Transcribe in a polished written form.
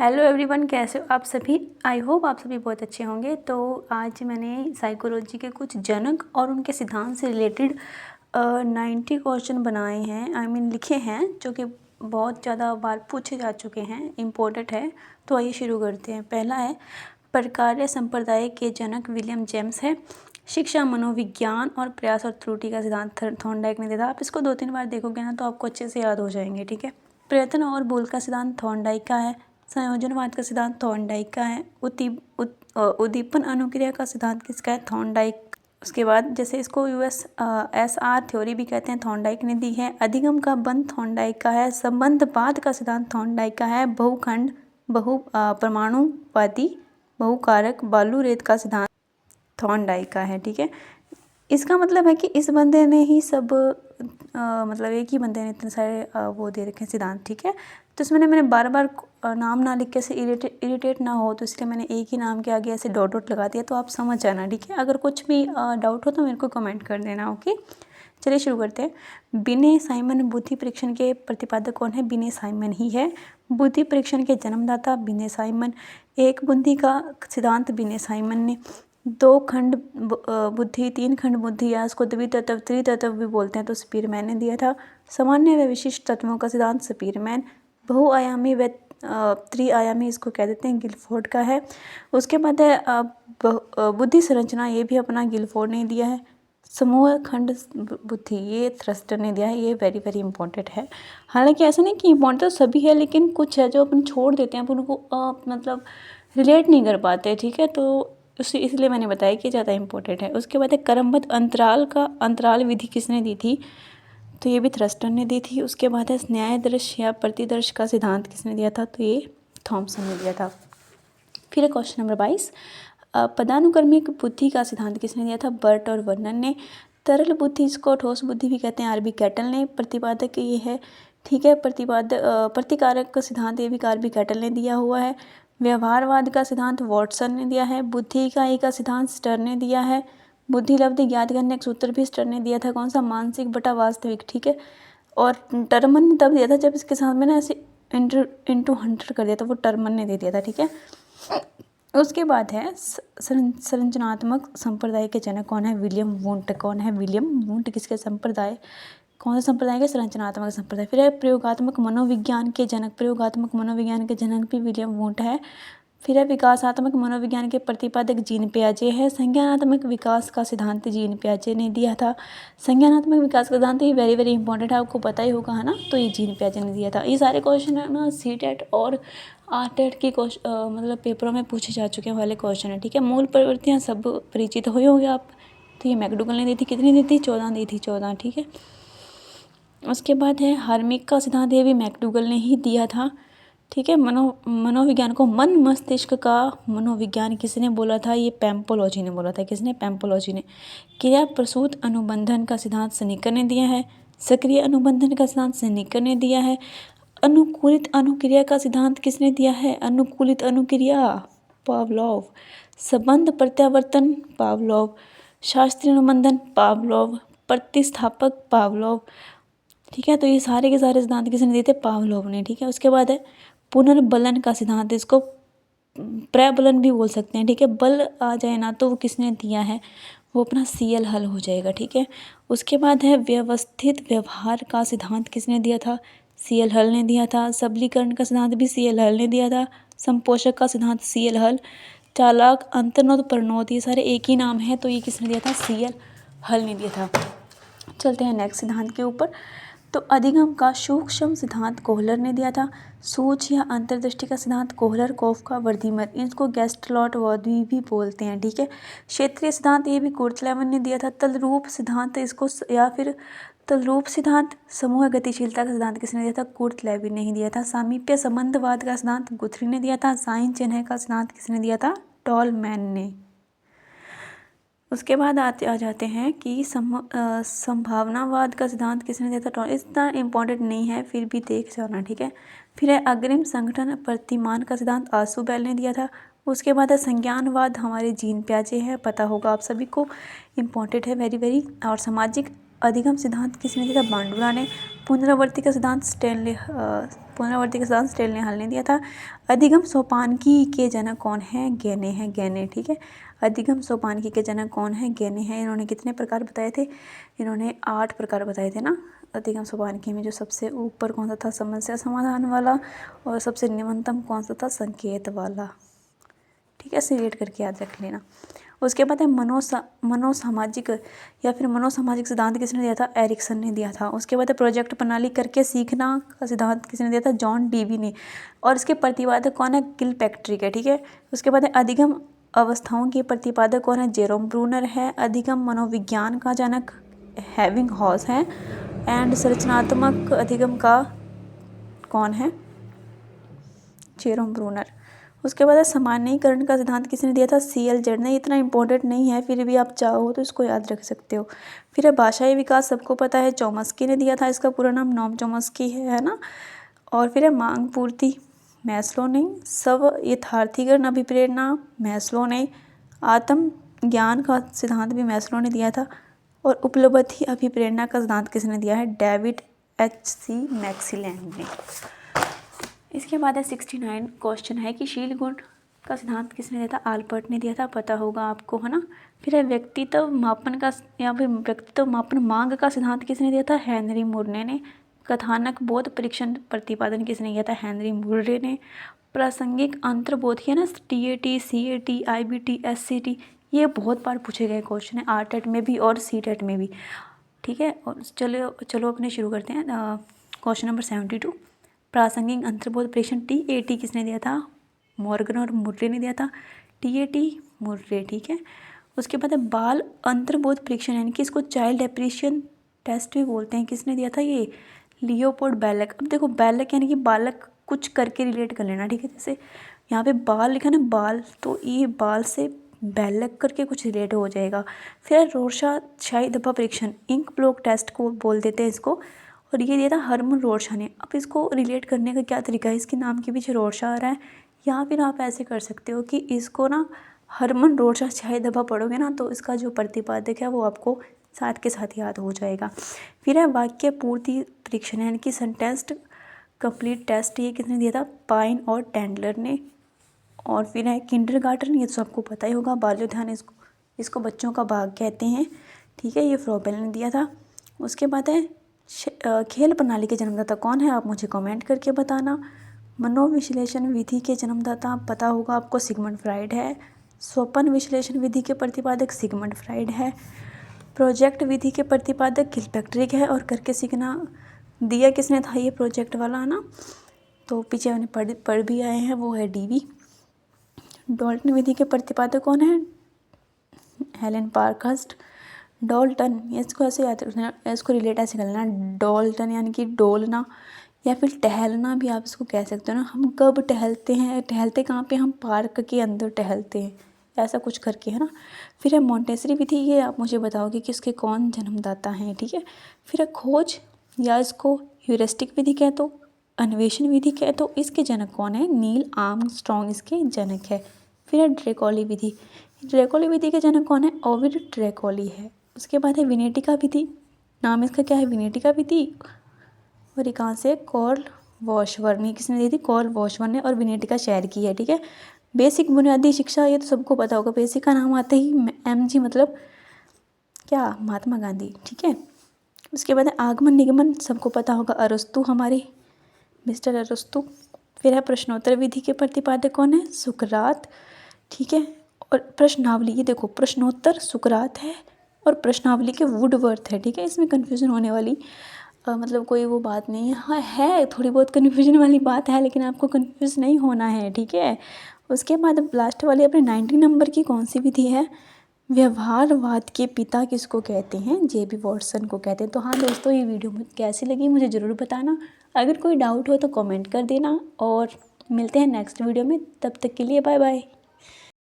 Hello everyone, कैसे हो आप सभी। आई होप आप सभी बहुत अच्छे होंगे। तो आज मैंने साइकोलॉजी के कुछ जनक और उनके सिद्धांत से रिलेटेड 90 क्वेश्चन बनाए हैं, लिखे हैं, जो कि बहुत ज़्यादा बार पूछे जा चुके हैं, इम्पोर्टेंट है। तो आइए शुरू करते हैं। पहला है, प्रकार्य संप्रदाय के जनक विलियम जेम्स है। शिक्षा, मनोविज्ञान और प्रयास और त्रुटि का सिद्धांत थॉर्नडाइक ने दिया था। आप इसको 2-3 बार देखोगे ना तो आपको अच्छे से याद हो जाएंगे, ठीक है। प्रयत्न और बोल का सिद्धांत थॉर्नडाइक का है। संयोजनवाद का सिद्धांत थॉर्नडाइक का है। उद्दीपन अनुक्रिया का सिद्धांत किसका है? थॉर्नडाइक। उसके बाद जैसे इसको USSR थ्योरी भी कहते हैं, थॉर्नडाइक ने दी है। अधिगम का बंध थॉर्नडाइक का है। संबंधवाद का सिद्धांत थॉर्नडाइक का है। बहुखंड परमाणुवादी बहुकारक बालू रेत का सिद्धांत थॉर्नडाइक का है, ठीक है। इसका मतलब है कि इस बंदे ने ही सब मतलब एक ही बंदे ने इतने सारे वो दे रखे हैं सिद्धांत, ठीक है। तो इसमें मैंने बार बार नाम ना लिख के ऐसे इरिटेट ना हो, तो इसलिए मैंने एक ही नाम के आगे ऐसे डॉट डॉट लगा दिया, तो आप समझ जाना, ठीक है। अगर कुछ भी डाउट हो तो मेरे को कमेंट कर देना, ओके। चलिए शुरू करते हैं। बिने साइमन बुद्धि परीक्षण के प्रतिपादक कौन है? बिने साइमन ही है। बुद्धि परीक्षण के जन्मदाता बिने साइमन। एक बुद्धि का सिद्धांत बिने साइमन ने। 2 खंड बुद्धि, 3 खंड बुद्धि, या इसको द्वितत्व त्रितत्व भी बोलते हैं, तो स्पीरमैन ने दिया था। सामान्य व विशिष्ट तत्वों का सिद्धांत स्पीरमैन। बहुआयामी व त्रिआयामी इसको कह देते हैं, गिलफोर्ड का है। उसके बाद है बुद्धि संरचना, ये भी अपना गिलफोर्ड ने दिया है। समूह खंड बुद्धि, ये थ्रस्टर ने दिया है। ये वेरी वेरी इंपॉर्टेंट है। हालांकि ऐसा नहीं कि इंपॉर्टेंट तो सभी है, लेकिन कुछ है जो अपन छोड़ देते हैं, अपन उनको मतलब रिलेट नहीं कर पाते, ठीक है। तो इसलिए मैंने बताया कि ज़्यादा इंपॉर्टेंट है। उसके बाद है क्रमबद्ध अंतराल का अंतराल विधि किसने दी थी? तो ये भी थ्रस्टर ने दी थी। उसके बाद है न्यायदर्श या प्रतिदर्श का सिद्धांत किसने दिया था? तो ये थॉमसन ने दिया था। फिर क्वेश्चन नंबर 22, पदानुक्रमिक बुद्धि का सिद्धांत किसने दिया था? बर्ट और वर्नन ने। तरल बुद्धि, इसको ठोस बुद्धि भी कहते हैं, RB कैटल ने। प्रतिपादक ये है, ठीक है। प्रतिकारक का सिद्धांत ये भी RB कैटल ने दिया हुआ है। व्यवहारवाद का सिद्धांत वॉटसन ने दिया है। बुद्धि इकाई का सिद्धांत स्टर ने दिया है। बुद्धि लब्धि ज्ञात करने का सूत्र भी स्टर ने दिया था। कौन सा? मानसिक बटा वास्तविक, ठीक है। और टर्मन ने तब दिया था जब इसके साथ में ना ऐसे इंटू 100 कर दिया था, वो टर्मन ने दे दिया था, ठीक है। उसके बाद है संरचनात्मक संप्रदाय के जनक कौन है? William Wundt. कौन है? William Wundt. किसके संप्रदाय? कौन से संप्रदाय के? संरचनात्मक संप्रदाय। फिर है प्रयोगात्मक मनोविज्ञान के जनक। प्रयोगात्मक मनोविज्ञान के जनक भी विलियम वुंट है। फिर है विकासात्मक मनोविज्ञान के प्रतिपादक जीन पियाजे है। संज्ञानात्मक विकास का सिद्धांत जीन पियाजे ने दिया था। संज्ञानात्मक विकास का सिद्धांत ये वेरी वेरी इंपॉर्टेंट है, आपको पता ही होगा, है ना। तो ये जीन पियाजे ने दिया था। ये सारे क्वेश्चन है ना CTET और RTET के मतलब पेपरों में पूछे जा चुके वाले क्वेश्चन है, ठीक है। मूल प्रवृत्तियाँ सब परिचित हुए होंगे आप। तो ये मैकडूगल ने दी थी। कितनी दी थी? 14 दी थी, 14, ठीक है। उसके बाद है हार्मिक का सिद्धांत, ये भी मैकडूगल ने ही दिया था, ठीक है। मनोविज्ञान को मन मस्तिष्क का मनोविज्ञान किसने बोला था? ये पैम्पोलॉजी ने बोला था। किसने? पैम्पोलॉजी ने। क्रिया प्रसूत अनुबंधन का सिद्धांत स्निकर ने दिया है। सक्रिय अनुबंधन का सिद्धांत स्निकर ने दिया है। अनुकूलित अनुक्रिया का सिद्धांत किसने दिया है? अनुकूलित अनुक्रिया, पावलोव। संबंध प्रत्यावर्तन, पावलोव। शास्त्रीय अनुबंधन, पावलोव। प्रतिस्थापक, पावलोव, ठीक है। तो ये सारे के सारे सिद्धांत किसने दिए थे? पावलोव ने, ठीक है। उसके बाद है पुनर्बलन का सिद्धांत, इसको प्रबलन भी बोल सकते हैं, ठीक है। बल आ जाए ना तो वो किसने दिया है? वो अपना CL हल हो जाएगा, ठीक है। उसके बाद है व्यवस्थित व्यवहार का सिद्धांत किसने दिया था? CL हल ने दिया था। सबलीकरण का सिद्धांत भी CL हल ने दिया था। संपोषक का सिद्धांत CL हल। चालाक, अंतर्नोद, परनोद, ये सारे एक ही नाम है, तो ये किसने दिया था? CL हल ने दिया था। चलते हैं नेक्स्ट सिद्धांत के ऊपर। तो अधिगम का सूक्ष्म सिद्धांत कोहलर ने दिया था। सूच या अंतर्दृष्टि का सिद्धांत कोहलर, कोफका, वर्धीमर, इनको गेस्टलॉट वर्दी भी बोलते हैं, ठीक है। क्षेत्रीय सिद्धांत ये भी कुर्टलेवन ने दिया था। तलरूप सिद्धांत इसको या फिर तलरूप सिद्धांत, समूह गतिशीलता का सिद्धांत किसने दिया था? कुर्टलेवन ने ही दिया था। सामीप्य संबंधवाद का सिद्धांत गुथरी ने दिया था। साइन चिन्ह का सिद्धांत किसने दिया था? टॉलमैन ने। उसके बाद आ जाते हैं कि संभावनावाद का सिद्धांत किसने दिया था? इतना इम्पोर्टेंट नहीं है, फिर भी देख जाना, ठीक है। फिर है अग्रिम संगठन प्रतिमान का सिद्धांत, आसुबेल ने दिया था। उसके बाद है संज्ञानवाद, हमारे जीन पियाजे हैं, पता होगा आप सभी को, इम्पोर्टेंट है वेरी वेरी। और सामाजिक अधिगम सिद्धांत किसने दिया था? बांडुरा ने। पुनरावर्ती का सिद्धांत स्टैनले हल ने दिया था। अधिगम सोपानकी के जनक कौन है? गैने। ठीक है, अधिगम सोपानकी के जनक कौन है? गैने हैं। इन्होंने कितने प्रकार बताए थे? इन्होंने 8 प्रकार बताए थे ना अधिगम सोपानकी में। जो सबसे ऊपर कौन सा था? समस्या समाधान वाला। और सबसे निम्नतम कौन सा था? संकेत वाला। ठीक है, ऐसे रेट करके याद रख लेना। उसके बाद है मनोसामाजिक या फिर मनोसामाजिक सिद्धांत किसने दिया था? एरिक्सन ने दिया था। उसके बाद है प्रोजेक्ट प्रणाली करके सीखना का सिद्धांत किसने दिया था? जॉन डीवी ने। और इसके प्रतिपादक कौन है? किलपैट्रिक है। ठीक है, उसके बाद है अधिगम अवस्थाओं के प्रतिपादक कौन है? जेरोम ब्रूनर है। अधिगम मनोविज्ञान का जनक एबिंगहॉस है। एंड संरचनात्मक अधिगम का कौन है? Jerome Bruner. उसके बाद है सामान्यीकरण का सिद्धांत किसने दिया था? CL जेड ने। इतना इंपॉर्टेंट नहीं है, फिर भी आप चाहो तो इसको याद रख सकते हो। फिर है भाषाई विकास, सबको पता है, चॉम्स्की ने दिया था। इसका पूरा नाम नॉम चॉम्स्की है ना। और फिर है मांग पूर्ति, मैस्लो ने। स्व यथार्थीकरण अभिप्रेरणा, मैस्लो ने। आत्म ज्ञान का सिद्धांत भी मैस्लो ने दिया था। और उपलब्धि अभिप्रेरणा का सिद्धांत किसने दिया है? डेविड HC मैक्सीलैंड ने। इसके बाद है 69 क्वेश्चन है कि शील गुण का सिद्धांत किसने दिया था? आल्बर्ट ने दिया था, पता होगा आपको, है ना। फिर है व्यक्तित्व मापन का या फिर व्यक्तित्व मापन मांग का सिद्धांत किसने दिया था? हेनरी मुर्रे ने। कथानक बोध परीक्षण प्रतिपादन किसने किया था? हेनरी मुर्रे ने। प्रासंगिक अंतर्बोध किया ना, TAT, CAT, IBT, SCT, ये बहुत बार पूछे गए क्वेश्चन है RTET में भी और CTET में भी। ठीक है, और चलो अपने शुरू करते हैं। क्वेश्चन नंबर 72, प्रासंगिक अंतर्बोध परीक्षण TAT किसने दिया था? मॉर्गन और मुर्रे ने दिया था। TAT Murray. ठीक है, उसके बाद है बाल अंतर्बोध परीक्षण, यानी कि इसको चाइल्ड एप्रिशिएशन टेस्ट भी बोलते हैं, किसने दिया था? ये लियोपोल्ड बेलक। अब देखो बेलक यानी कि बालक, कुछ करके रिलेट कर लेना। ठीक है, जैसे यहाँ पे बाल लिखा ना, बाल, तो ये बाल से बेलक करके कुछ रिलेट हो जाएगा। फिर रोरशाह शाही धब्बा परीक्षण, इंक ब्लॉक टेस्ट को बोल देते हैं इसको। और ये दिया था हरमन रोरशाह ने। अब इसको रिलेट करने का क्या तरीका है? इसके नाम के पीछे रोरशाह आ रहा है, या फिर आप ऐसे कर सकते हो कि इसको ना हरमन रोरशाह शाही धब्बा पढ़ोगे ना, तो इसका जो प्रतिपादक है वो आपको साथ के साथ याद हो जाएगा। फिर है वाक्य पूर्ति परीक्षण, यानी कि सेंटेंस कंप्लीट टेस्ट, ये किसने दिया था? पाइन और टेंडलर ने। और फिर है किंडरगार्टन, ये तो सबको पता ही होगा, बाल्योध्यान, इसको बच्चों का बाग कहते हैं। ठीक है, ये फ्रोबेल ने दिया था। उसके बाद है खेल प्रणाली के जन्मदाता कौन है? आप मुझे कमेंट करके बताना। मनोविश्लेषण विधि के जन्मदाता पता होगा आपको, सिगमंड फ्राइड है। स्वप्न विश्लेषण विधि के प्रतिपादक सिगमंड फ्राइड है। प्रोजेक्ट विधि के प्रतिपादक किलपैट्रिक है। और करके सीखना दिया किसने था? ये प्रोजेक्ट वाला है ना, तो पीछे हमने पढ़ भी आए हैं, वो है डीवी। डॉल्टन विधि के प्रतिपादक कौन है? Helen Parkhurst. डॉल्टन, इसको ऐसे याद रखना, इसको रिलेट ऐसे कर लेना, डॉल्टन यानी कि डोलना या फिर टहलना भी आप इसको कह सकते हो ना। हम कब टहलते हैं? टहलते कहाँ पे? हम पार्क के अंदर टहलते हैं, ऐसा कुछ करके, है ना। फिर है मॉन्टेसरी विधि, ये आप मुझे बताओगे कि इसके कौन जन्मदाता हैं। ठीक है, फिर है खोज, या इसको ह्यूरिस्टिक विधि कह दो, अन्वेषण विधि कह दो, इसके जनक कौन है? नील आर्मस्ट्रॉन्ग इसके जनक है। फिर है ड्रेकोली विधि, ड्रेकोली विधि के जनक कौन है? ओविड ड्रेकोली है। उसके बाद है विनेटिका विधि, नाम इसका क्या है? विनेटिका विधि। और ये कहाँ से? कॉर्ल वॉशबर्न, ये किसने दी थी? कॉर्ल वॉशबर्न ने। और विनेटिका शहर की है। ठीक है, बेसिक बुनियादी शिक्षा, ये तो सबको पता होगा, बेसिक का नाम आते ही MG मतलब क्या? महात्मा गांधी। ठीक है, उसके बाद है आगमन निगमन, सबको पता होगा, अरस्तु, हमारे मिस्टर अरस्तु। फिर है प्रश्नोत्तर विधि के प्रतिपादक कौन है? सुकरात। ठीक है, और प्रश्नावली, ये देखो प्रश्नोत्तर सुकरात है और प्रश्नावली के वुडवर्थ है। ठीक है, इसमें कन्फ्यूजन होने वाली मतलब कोई वो बात नहीं है। हाँ है, थोड़ी बहुत कन्फ्यूजन वाली बात है, लेकिन आपको कन्फ्यूज नहीं होना है। ठीक है, उसके बाद लास्ट वाली अपने 90 नंबर की कौन सी विधि है? व्यवहारवाद के पिता किसको कहते हैं? JB वॉटसन को कहते हैं। तो हाँ दोस्तों, ये वीडियो कैसी लगी मुझे ज़रूर बताना। अगर कोई डाउट हो तो कमेंट कर देना, और मिलते हैं नेक्स्ट वीडियो में। तब तक के लिए बाय बाय।